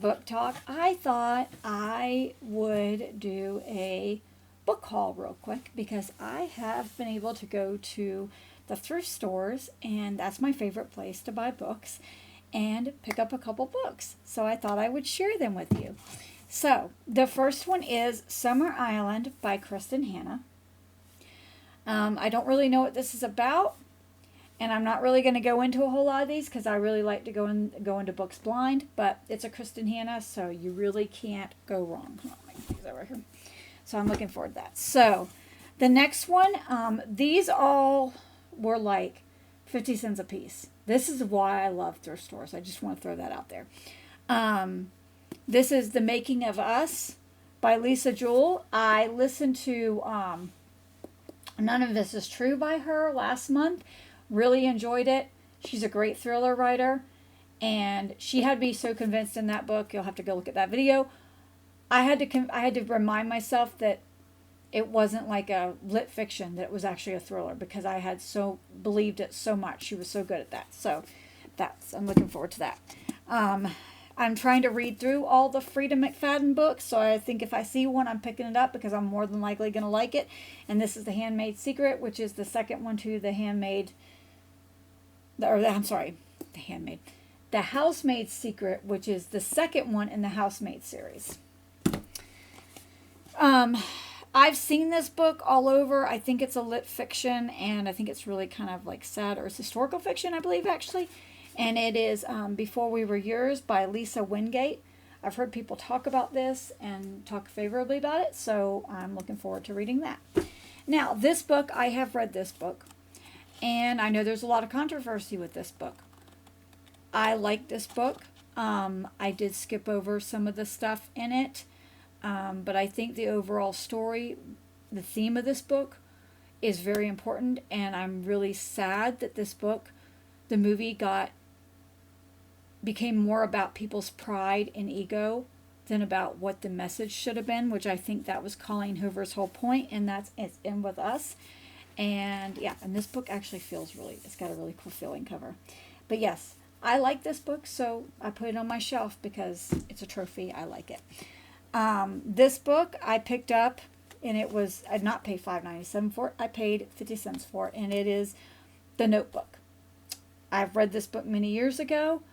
book talk, I thought I would do a book haul real quick because I have been able to go to the thrift stores, and that's my favorite place to buy books, and pick up a couple books. So I thought I would share them with you. So the first one is Summer Island by Kristen Hanna. I don't really know what this is about, and I'm not really going to go into a whole lot of these because I really like to go into books blind, but it's a Kristen Hanna, so you really can't go wrong. Hold on, let me use that right here. So I'm looking forward to that. So the next one, these all were like 50 cents a piece. This is why I love thrift stores. I just want to throw that out there. This is The Making of Us by Lisa Jewell. I listened to None of This Is True by her last month. Really enjoyed it. She's a great thriller writer, and she had me so convinced in that book. You'll have to go look at that video. I had to remind myself that it wasn't like a lit fiction, that it was actually a thriller, because I had so believed it so much. She was so good at that. So I'm looking forward to that. I'm trying to read through all the Frida McFadden books, so I think if I see one, I'm picking it up because I'm more than likely going to like it. And this is The Handmaid's Secret, which is the second one to The Housemaid's Secret, which is the second one in the Housemaid series. I've seen this book all over. I think it's a lit fiction, and I think it's really kind of like sad, or it's historical fiction, I believe, actually. And it is Before We Were Yours by Lisa Wingate. I've heard people talk about this and talk favorably about it, so I'm looking forward to reading that. Now, this book, I have read this book, and I know there's a lot of controversy with this book. I like this book. I did skip over some of the stuff in it, but I think the overall story, the theme of this book, is very important, and I'm really sad that this book, the movie, became more about people's pride and ego than about what the message should have been, which I think that was Colleen Hoover's whole point, and it's in with us. And yeah, and this book actually it's got a really cool feeling cover. But yes, I like this book, so I put it on my shelf because it's a trophy. I like it. This book I picked up, and it was, I'd not paid $5.97 for it. I paid 50 cents for it, and it is The Notebook. I've read this book many years ago,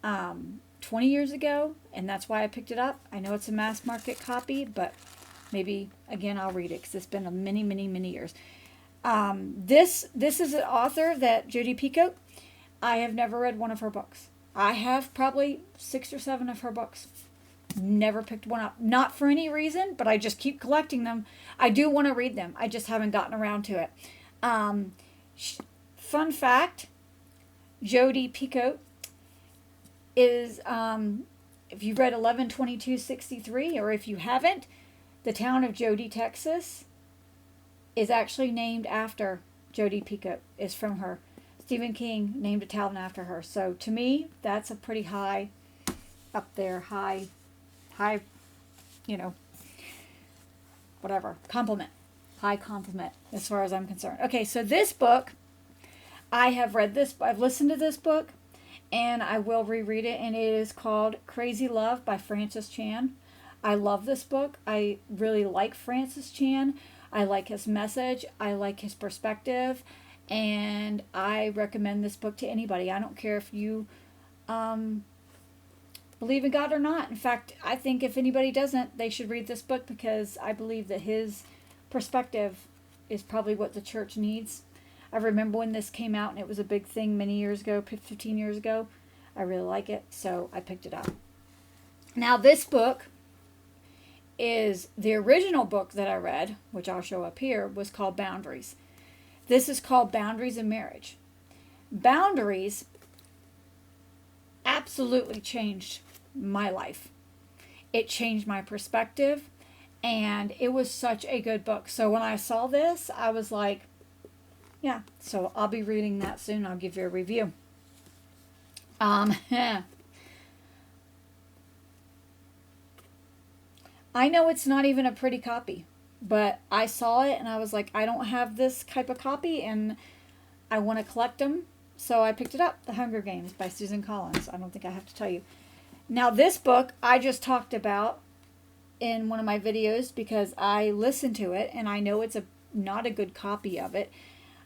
20 years ago, and that's why I picked it up. I know it's a mass market copy, but maybe, again, I'll read it because it's been many, many, many years. This is an author that Jodi Picoult. I have never read one of her books. I have probably 6 or 7 of her books. Never picked one up. Not for any reason, but I just keep collecting them. I do want to read them. I just haven't gotten around to it. Fun fact, Jodi Picoult is, if you've read 11/22/63, or if you haven't, the town of Jodi, Texas, is actually named after Jodi Picoult. It's from her. Stephen King named a town after her. So to me, that's a pretty high, up there, high, whatever, compliment. High compliment as far as I'm concerned. Okay, so this book, I have read this, I've listened to this book, and I will reread it, and it is called Crazy Love by Francis Chan. I love this book. I really like Francis Chan. I like his message. I like his perspective, and I recommend this book to anybody. I don't care if you believe in God or not. In fact, I think if anybody doesn't, they should read this book, because I believe that his perspective is probably what the church needs. I remember when this came out, and it was a big thing many years ago, 15 years ago. I really like it, so I picked it up. Now, this book is the original book that I read, which I'll show up here, was called Boundaries. This is called Boundaries in Marriage. Boundaries absolutely changed my life. It changed my perspective, and it was such a good book. So when I saw this, I was like, yeah, so I'll be reading that soon. I'll give you a review. I know it's not even a pretty copy, but I saw it and I was like, I don't have this type of copy and I want to collect them. So I picked it up, The Hunger Games by Susan Collins. I don't think I have to tell you. Now this book I just talked about in one of my videos because I listened to it and I know it's not a good copy of it.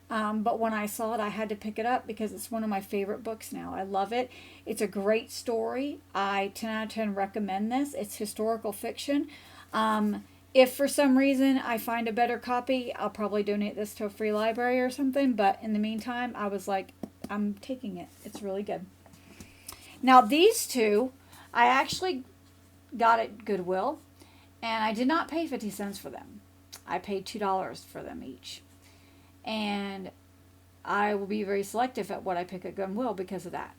But when I saw it, I had to pick it up because it's one of my favorite books now. I love it. It's a great story. I 10 out of 10 recommend this. It's historical fiction. If for some reason I find a better copy, I'll probably donate this to a free library or something. But in the meantime, I was like, I'm taking it. It's really good. Now these two, I actually got at Goodwill, and I did not pay 50 cents for them. I paid $2 for them each. And I will be very selective at what I pick at Goodwill because of that.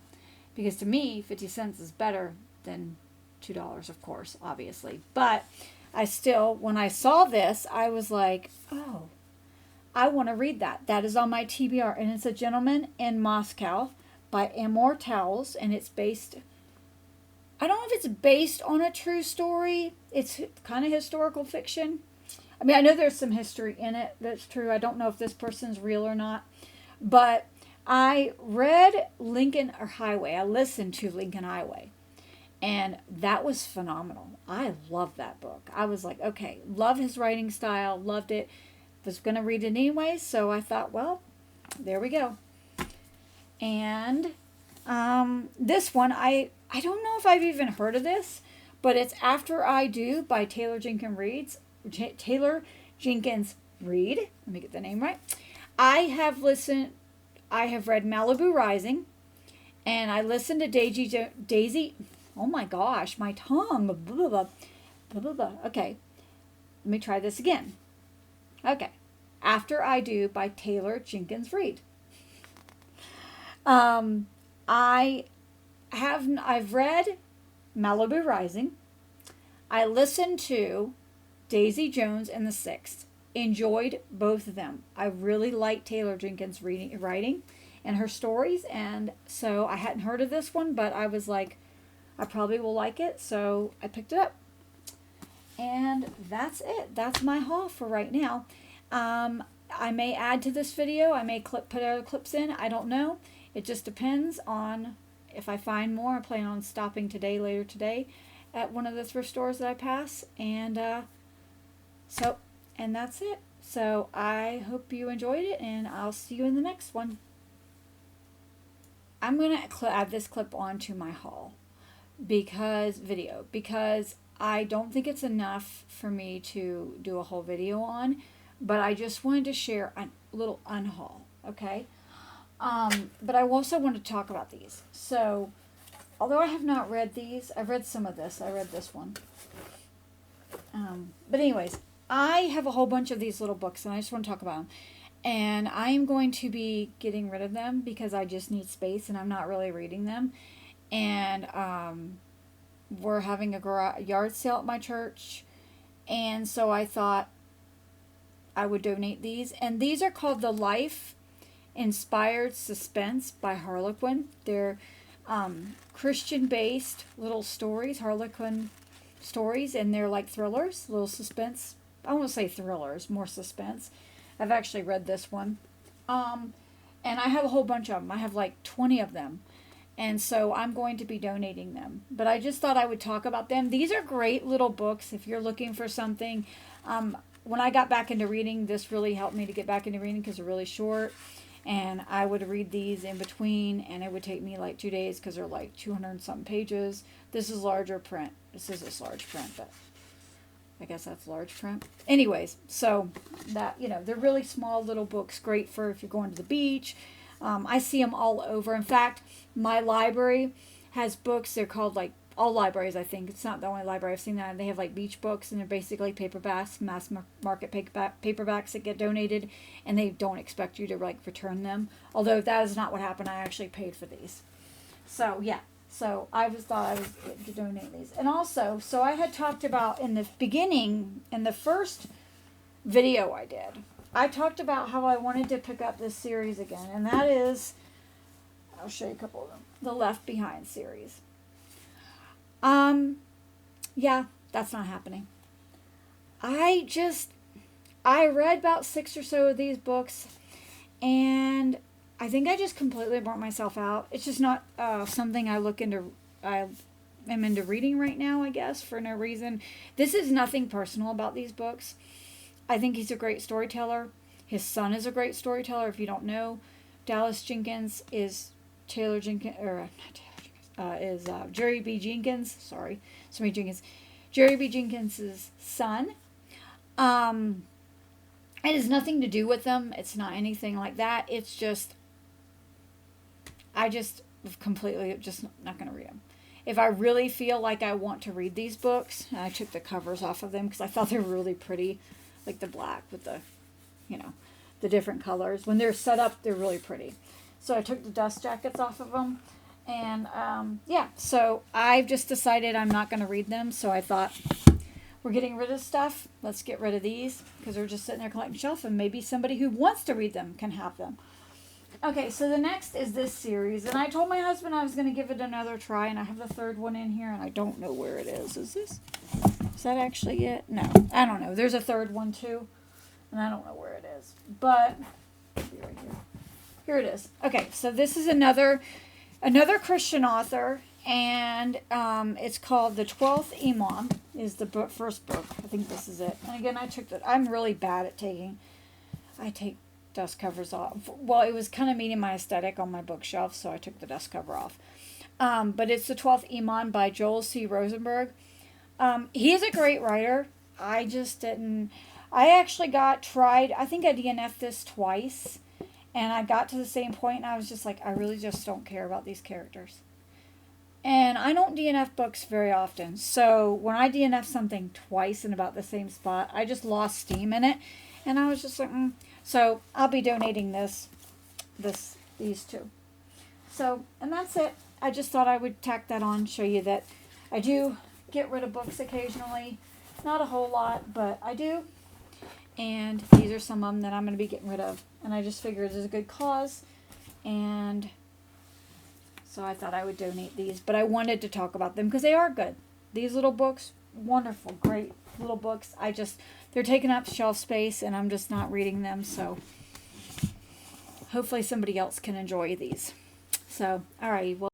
Because to me, 50 cents is better than $2, of course, obviously. But I still, when I saw this, I was like, oh, I want to read that. That is on my TBR. And it's A Gentleman in Moscow by Immortals. And it's based, I don't know if it's based on a true story. It's kind of historical fiction. I mean, I know there's some history in it that's true. I don't know if this person's real or not. But I read Lincoln or Highway. I listened to Lincoln Highway. And that was phenomenal. I love that book. I was like, okay, love his writing style. Loved it. Was going to read it anyway. So I thought, well, there we go. And this one, I don't know if I've even heard of this. But it's After I Do by Taylor Jenkins Reid. Let me get the name right. I have read Malibu Rising, and I listened to Daisy. Oh my gosh, my tongue. Blah, blah, blah, blah, blah, blah. Okay, let me try this again. Okay, After I Do by Taylor Jenkins Reid. I've read Malibu Rising. I listened to Daisy Jones and the Sixth. Enjoyed both of them. I really like Taylor Jenkins' writing and her stories, and so I hadn't heard of this one, but I was like, I probably will like it, so I picked it up. And that's it. That's my haul for right now. I may add to this video. I may put other clips in. I don't know. It just depends on if I find more. I plan on stopping later today, at one of the thrift stores that I pass. And and that's it. So I hope you enjoyed it, and I'll see you in the next one. I'm going to add this clip onto my haul because I don't think it's enough for me to do a whole video on, but I just wanted to share a little unhaul, okay? But I also want to talk about these. So, although I have not read these, I've read some of this. I read this one. But anyways, I have a whole bunch of these little books, and I just want to talk about them. And I am going to be getting rid of them because I just need space, and I'm not really reading them. And we're having a yard sale at my church, and so I thought I would donate these. And these are called The Life Inspired Suspense by Harlequin. They're Christian-based little stories, Harlequin stories, and they're like thrillers, little suspense. I won't say thrillers, more suspense. I've actually read this one. And I have a whole bunch of them. I have like 20 of them. And so I'm going to be donating them. But I just thought I would talk about them. These are great little books if you're looking for something. When I got back into reading, this really helped me to get back into reading because they're really short. And I would read these in between, and it would take me like 2 days because they're like 200 and something pages. This is larger print. This is this large print, but I guess that's large print. Anyways, so that, they're really small little books, great for if you're going to the beach. I see them all over. In fact, my library has books. They're called like all libraries, I think. It's not the only library I've seen that. They have like beach books, and they're basically paperbacks, mass market paperbacks that get donated, and they don't expect you to like return them. Although that is not what happened. I actually paid for these. So yeah. So I thought I was to donate these. And also, so I had talked about in the beginning, in the first video I did, I talked about how I wanted to pick up this series again. And that is, I'll show you a couple of them, the Left Behind series. Yeah, that's not happening. I read about 6 or so of these books, and I think I just completely burnt myself out. It's just not something I look into. I am into reading right now, I guess, for no reason. This is nothing personal about these books. I think he's a great storyteller. His son is a great storyteller. If you don't know, Dallas Jenkins is Taylor Jenkins, or not Taylor Jenkins, is Jerry B. Jenkins. Sorry, Sammy Jenkins. Jerry B. Jenkins's son. It has nothing to do with them. It's not anything like that. It's just, I just completely just not going to read them. If I really feel like I want to read these books, and I took the covers off of them because I thought they were really pretty, like the black with the, the different colors. When they're set up, they're really pretty. So I took the dust jackets off of them. And, yeah, so I've just decided I'm not going to read them. So I thought, we're getting rid of stuff. Let's get rid of these because they're just sitting there collecting shelf, and maybe somebody who wants to read them can have them. Okay, so the next is this series, and I told my husband I was going to give it another try, and I have the third one in here, and I don't know where it is. Is that actually it? No, I don't know. There's a third one too, and I don't know where it is, but it'll be right here. Here it is. Okay, so this is another Christian author, and it's called The 12th Imam is the first book. I think this is it. And again, I'm really bad at I take dust covers off. Well, it was kind of meeting my aesthetic on my bookshelf, so I took the dust cover off. But it's The 12th Imam by Joel C. Rosenberg. He is a great writer. I actually I think I DNF'd this twice, and I got to the same point, and I was just like, I really just don't care about these characters. And I don't DNF books very often. So when I DNF something twice in about the same spot, I just lost steam in it. And I was just like, So I'll be donating these two. So, and that's it. I just thought I would tack that on, show you that I do get rid of books occasionally. Not a whole lot, but I do. And these are some of them that I'm going to be getting rid of. And I just figured it's a good cause. And so I thought I would donate these, but I wanted to talk about them because they are good. These little books, wonderful, great little books. They're taking up shelf space, and I'm just not reading them, so hopefully somebody else can enjoy these. So, all right, well.